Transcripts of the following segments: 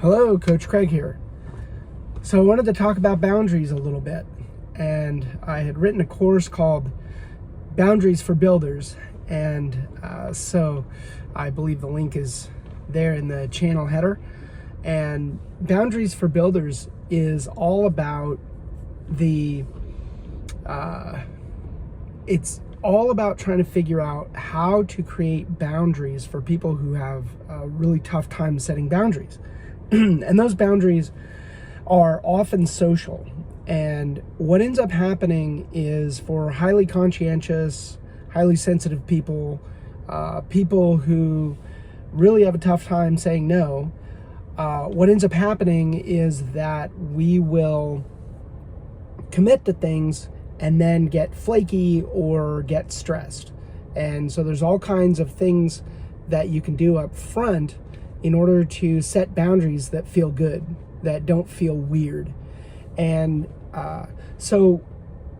Hello, Coach Craig here. So I wanted to talk about boundaries a little bit, and I had written a course called Boundaries for Builders, and so I believe the link is there in the channel header. And Boundaries for Builders is all about it's all about trying to figure out how to create boundaries for people who have a really tough time setting boundaries. And those boundaries are often social. And what ends up happening is, for highly conscientious, highly sensitive people, people who really have a tough time saying no, what ends up happening is that we will commit to things and then get flaky or get stressed. And so there's all kinds of things that you can do up front in order to set boundaries that feel good, that don't feel weird. And so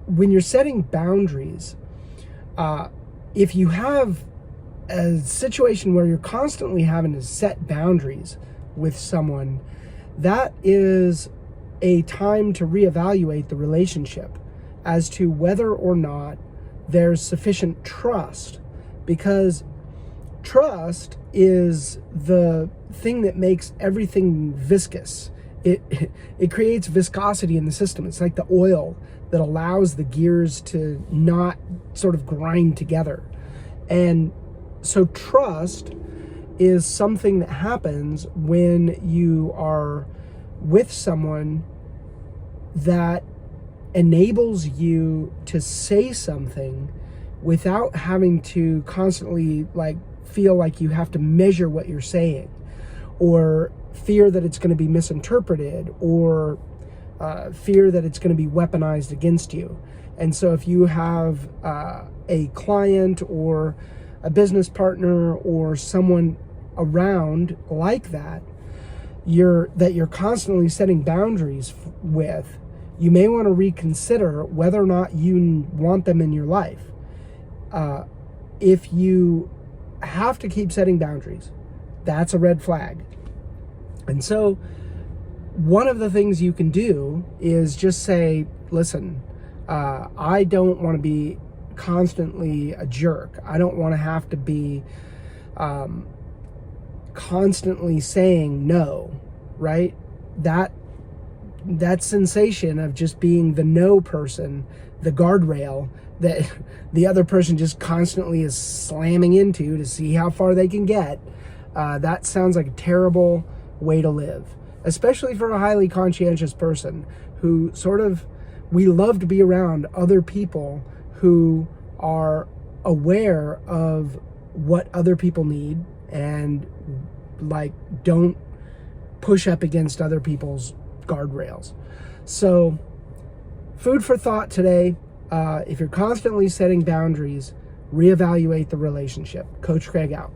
when you're setting boundaries, if you have a situation where you're constantly having to set boundaries with someone, that is a time to reevaluate the relationship as to whether or not there's sufficient trust, because trust is the thing that makes everything viscous. It creates viscosity in the system. It's like the oil that allows the gears to not sort of grind together. And so trust is something that happens when you are with someone that enables you to say something without having to constantly feel like you have to measure what you're saying, or fear that it's going to be misinterpreted, or fear that it's going to be weaponized against you. And so if you have a client or a business partner or someone around like that, you're constantly setting boundaries with, you may want to reconsider whether or not you want them in your life. If you have to keep setting boundaries, that's a red flag. And so one of the things you can do is just say, listen, I don't want to be constantly a jerk. I don't want to have to be constantly saying no, right? That sensation of just being the no person, the guardrail that the other person just constantly is slamming into to see how far they can get, that sounds like a terrible way to live, especially for a highly conscientious person who we love to be around other people who are aware of what other people need and don't push up against other people's guardrails. So food for thought today. If you're constantly setting boundaries, reevaluate the relationship. Coach Craig out.